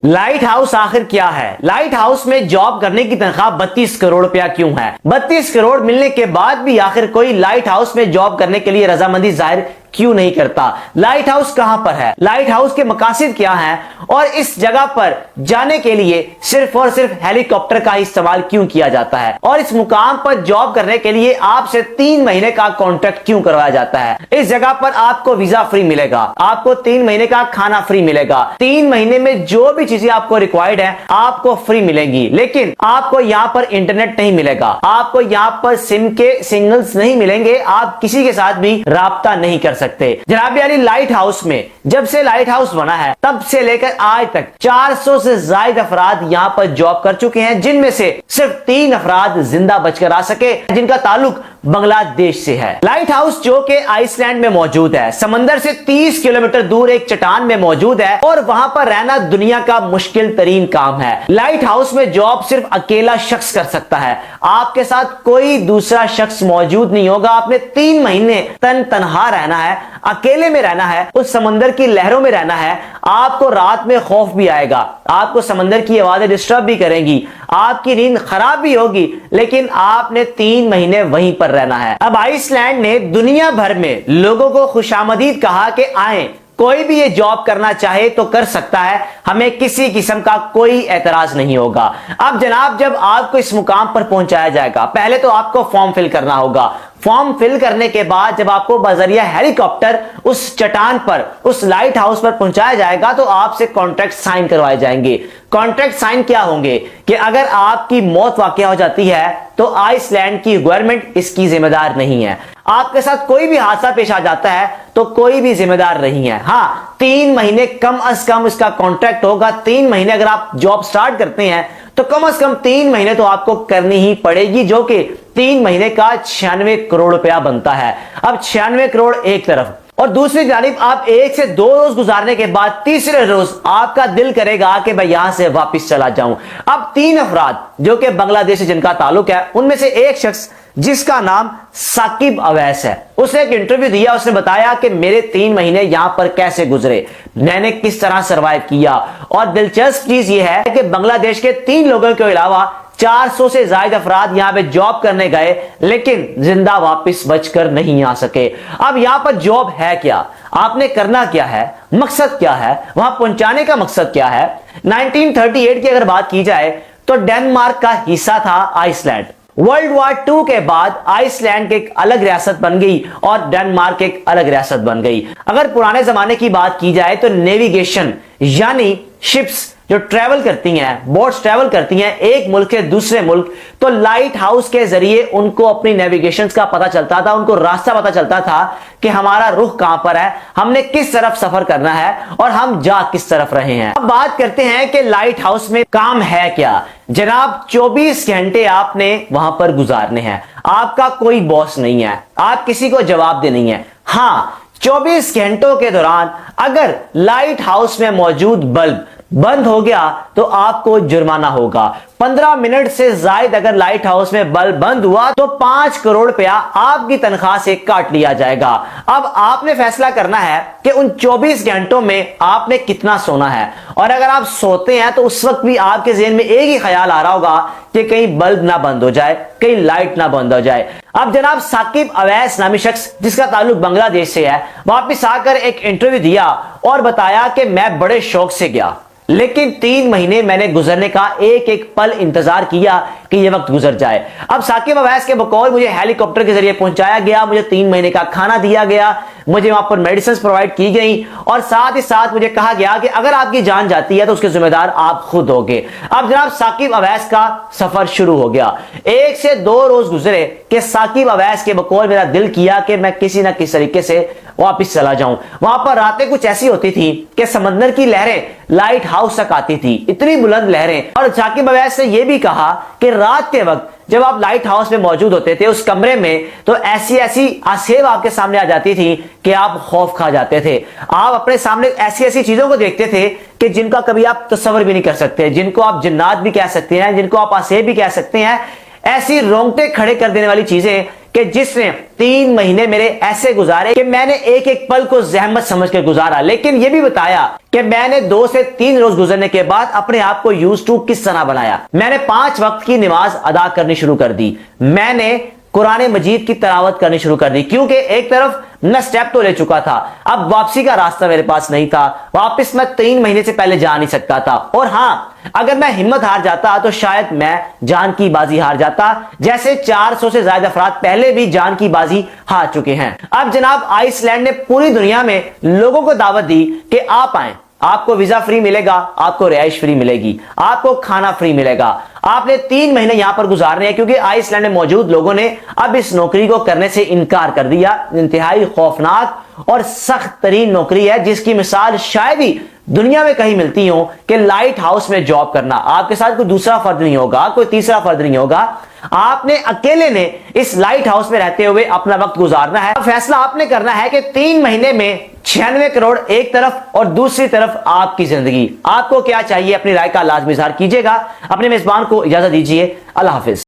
Light house آخر کیا ہے؟ لائٹ ہاؤس میں جاب کرنے کی تنخواہ 32 کروڑ روپیہ کیوں ہے؟ 32 کروڑ ملنے کے بعد بھی آخر کوئی لائٹ ہاؤس میں جاب کرنے کے لیے رضامندی ظاہر کیوں نہیں کرتا؟ لائٹ ہاؤس کہاں پر ہے؟ لائٹ ہاؤس کے مقاصد کیا ہیں؟ اور اس جگہ پر جانے کے لیے صرف اور صرف ہیلی کاپٹر کا استعمال کیوں کیا جاتا ہے؟ اور اس مقام پر جاب کرنے کے لیے آپ سے 3 مہینے کا کانٹریکٹ کیوں کروایا جاتا ہے؟ اس جگہ پر آپ کو ویزا فری ملے گا، آپ کو 3 مہینے کا کھانا فری ملے گا، 3 مہینے میں جو بھی چیزیں آپ کو ریکوائرڈ ہیں آپ کو فری ملیں گی، لیکن آپ کو یہاں پر انٹرنیٹ نہیں ملے گا، آپ کو یہاں پر سم کے سگنلز نہیں ملیں گے، آپ کسی کے ساتھ بھی رابطہ نہیں کر سکتے۔ جناب علی، لائٹ ہاؤس میں جب سے لائٹ ہاؤس بنا ہے تب سے لے کر آج تک 400 سے زائد افراد یہاں پر جاب کر چکے ہیں، جن میں سے صرف 3 افراد زندہ بچ کر آ سکے جن کا تعلق بنگلہ دیش سے ہے۔ لائٹ ہاؤس جو کہ آئس لینڈ میں موجود ہے، سمندر سے 30 کلومیٹر دور ایک چٹان میں موجود ہے، اور وہاں پر رہنا دنیا کا مشکل ترین کام ہے۔ لائٹ ہاؤس میں جاب صرف اکیلا شخص کر سکتا ہے، آپ کے ساتھ کوئی دوسرا شخص موجود نہیں ہوگا۔ آپ نے 3 مہینے تنہا رہنا ہے، اکیلے میں رہنا ہے، اس سمندر کی لہروں میں رہنا ہے۔ آپ کو رات میں خوف بھی آئے گا، آپ کو سمندر کی آوازیں ڈسٹرب بھی کریں گی، آپ کی نیند خراب بھی ہوگی، لیکن آپ نے 3 مہینے وہیں پر رہنا ہے۔ اب آئس لینڈ نے دنیا بھر میں لوگوں کو خوش آمدید کہا کہ آئیں، کوئی بھی یہ جاب کرنا چاہے تو کر سکتا ہے، ہمیں کسی قسم کا کوئی اعتراض نہیں ہوگا۔ اب جناب، جب آپ کو اس مقام پر پہنچایا جائے گا، پہلے تو آپ کو فارم فل کرنا ہوگا۔ فارم فل کرنے کے بعد جب آپ کو بذریعہ ہیلی کاپٹر اس چٹان پر، اس لائٹ ہاؤس پر پہنچایا جائے گا تو آپ سے کانٹریکٹ سائن کروائے جائیں گے۔ کانٹریکٹ سائن کیا ہوں گے کہ اگر آپ کی موت واقع ہو جاتی ہے تو آئس لینڈ کی گورنمنٹ اس کی ذمہ دار نہیں ہے۔ آپ کے ساتھ کوئی بھی حادثہ پیش آ جاتا ہے تو کوئی بھی ذمہ دار نہیں ہے۔ ہاں، 3 مہینے کم از کم اس کا کانٹریکٹ ہوگا۔ 3 مہینے اگر آپ جاب سٹارٹ کرتے ہیں تو کم از کم 3 مہینے تو آپ کو کرنی ہی پڑے گی، جو کہ 3 مہینے کا 96 کروڑ روپیہ بنتا ہے۔ اب 96 کروڑ ایک طرف، اور دوسری جانب آپ 1 سے 2 روز گزارنے کے بعد تیسرے روز آپ کا دل کرے گا کہ میں یہاں سے واپس چلا جاؤں۔ اب 3 افراد جو کہ بنگلہ دیش سے جن کا تعلق ہے، ان میں سے ایک شخص جس کا نام ثاقب اویس ہے، اس نے ایک انٹرویو دیا، اس نے بتایا کہ میرے 3 مہینے یہاں پر کیسے گزرے، میں نے کس طرح سروائیو کیا۔ اور دلچسپ چیز یہ ہے کہ بنگلہ دیش کے 3 لوگوں کے علاوہ 400 سے زائد افراد یہاں پہ جاب کرنے گئے لیکن زندہ واپس بچ کر نہیں آ سکے۔ اب یہاں پر جاب ہے کیا؟ آپ نے کرنا کیا ہے؟ مقصد کیا ہے؟ وہاں پہنچانے کا مقصد کیا ہے؟ 1938 کی اگر بات کی جائے تو ڈنمارک کا حصہ تھا آئس لینڈ۔ ورلڈ وار 2 کے بعد آئس لینڈ ایک الگ ریاست بن گئی اور ڈنمارک ایک الگ ریاست بن گئی۔ اگر پرانے زمانے کی بات کی جائے تو نیویگیشن یعنی شپس جو ٹریول کرتی ہیں، بوٹس ٹریول کرتی ہیں ایک ملک سے دوسرے ملک، تو لائٹ ہاؤس کے ذریعے ان کو اپنی نیویگیشن کا پتہ چلتا تھا، ان کو راستہ پتہ چلتا تھا کہ ہمارا رخ کہاں پر ہے، ہم نے کس طرف سفر کرنا ہے اور ہم جا کس طرف رہے ہیں۔ اب بات کرتے ہیں کہ لائٹ ہاؤس میں کام ہے کیا۔ جناب، 24 گھنٹے آپ نے وہاں پر گزارنے ہیں، آپ کا کوئی باس نہیں ہے، آپ کسی کو جواب دے نہیں ہے۔ ہاں، 24 گھنٹوں کے دوران اگر لائٹ ہاؤس میں موجود بلب بند ہو گیا تو آپ کو جرمانہ ہوگا۔ 15 منٹ سے زائد اگر لائٹ ہاؤس میں بلب بند ہوا تو 5 کروڑ روپیہ آپ کی تنخواہ سے کاٹ لیا جائے گا۔ اب آپ نے فیصلہ کرنا ہے کہ ان 24 گھنٹوں میں آپ نے کتنا سونا ہے، اور اگر آپ سوتے ہیں تو اس وقت بھی آپ کے ذہن میں ایک ہی خیال آ رہا ہوگا کہ کہیں بلب نہ بند ہو جائے، کہیں لائٹ نہ بند ہو جائے۔ اب جناب، ثاقب اویس نامی شخص جس کا تعلق بنگلہ دیش سے ہے، واپس آ کر ایک انٹرویو دیا اور بتایا کہ میں بڑے شوق سے گیا، لیکن 3 مہینے میں نے گزرنے کا ایک ایک پل انتظار کیا کہ یہ وقت گزر جائے۔ اب ثاقب اویس کے بقول مجھے ہیلی کاپٹر کے ذریعے پہنچایا گیا، مجھے 3 مہینے کا کھانا دیا گیا، مجھے وہاں پر میڈیسنز پرووائڈ کی گئی، اور ساتھ ہی ساتھ مجھے کہا گیا کہ اگر آپ کی جان جاتی ہے تو اس کے ذمہ دار آپ خود ہوگے۔ اب جناب، ثاقب اویس کا سفر شروع ہو گیا۔ 1 سے 2 روز گزرے کہ ثاقب اویس کے بقول میرا دل کیا کہ میں کسی نہ کسی طریقے سے واپس چلا جاؤں۔ وہاں پر راتیں کچھ ایسی ہوتی تھی کہ سمندر کی لہریں لائٹ ہاؤس تک آتی تھی، اتنی بلند لہریں۔ اور ثاقب اویس نے یہ بھی کہا کہ رات کے وقت جب آپ لائٹ ہاؤس میں موجود ہوتے تھے اس کمرے میں، تو ایسی آسیب آپ کے سامنے آ جاتی تھی کہ آپ خوف کھا جاتے تھے۔ آپ اپنے سامنے ایسی چیزوں کو دیکھتے تھے کہ جن کا کبھی آپ تصور بھی نہیں کر سکتے، جن کو آپ جنات بھی کہہ سکتے ہیں، جن کو آپ آسیب بھی کہہ سکتے ہیں۔ ایسی رونگٹے کھڑے کر دینے والی چیزیں کہ جس نے 3 مہینے میرے ایسے گزارے کہ میں نے ایک ایک پل کو زحمت سمجھ کر گزارا، لیکن یہ بھی بتایا کہ میں نے 2 سے 3 روز گزرنے کے بعد اپنے آپ کو یوز ٹو کس طرح بنایا۔ میں نے 5 وقت کی نماز ادا کرنی شروع کر دی، میں نے قرآن مجید کی تلاوت کرنی شروع کر دی، کیونکہ ایک طرف میں سٹیپ تو لے چکا تھا، اب واپسی کا راستہ میرے پاس نہیں تھا، واپس میں 3 مہینے سے پہلے جا نہیں سکتا تھا، اور ہاں اگر میں ہمت ہار جاتا تو شاید میں جان کی بازی ہار جاتا، جیسے 400 سے زائد افراد پہلے بھی جان کی بازی ہار چکے ہیں۔ اب جناب آئس لینڈ نے پوری دنیا میں لوگوں کو دعوت دی کہ آپ آئیں، آپ کو ویزا فری ملے گا، آپ کو رہائش فری ملے گی، آپ کو کھانا فری ملے گا، آپ نے 3 مہینے یہاں پر گزارنے ہیں، کیونکہ آئس لینڈ میں موجود لوگوں نے اب اس نوکری کو کرنے سے انکار کر دیا۔ انتہائی خوفناک اور سخت ترین نوکری ہے، جس کی مثال شاید ہی دنیا میں کہیں ملتی ہوں، کہ لائٹ ہاؤس میں جاب کرنا۔ آپ کے ساتھ کوئی دوسرا فرد نہیں ہوگا، کوئی تیسرا فرد نہیں ہوگا، آپ نے اکیلے نے اس لائٹ ہاؤس میں رہتے ہوئے اپنا وقت گزارنا ہے۔ فیصلہ آپ نے کرنا ہے کہ 3 مہینے میں 96 کروڑ ایک طرف اور دوسری طرف آپ کی زندگی، آپ کو کیا چاہیے؟ اپنی رائے کا لازمی اظہار کیجیے گا۔ اپنے میزبان کو اجازت دیجیے، اللہ حافظ۔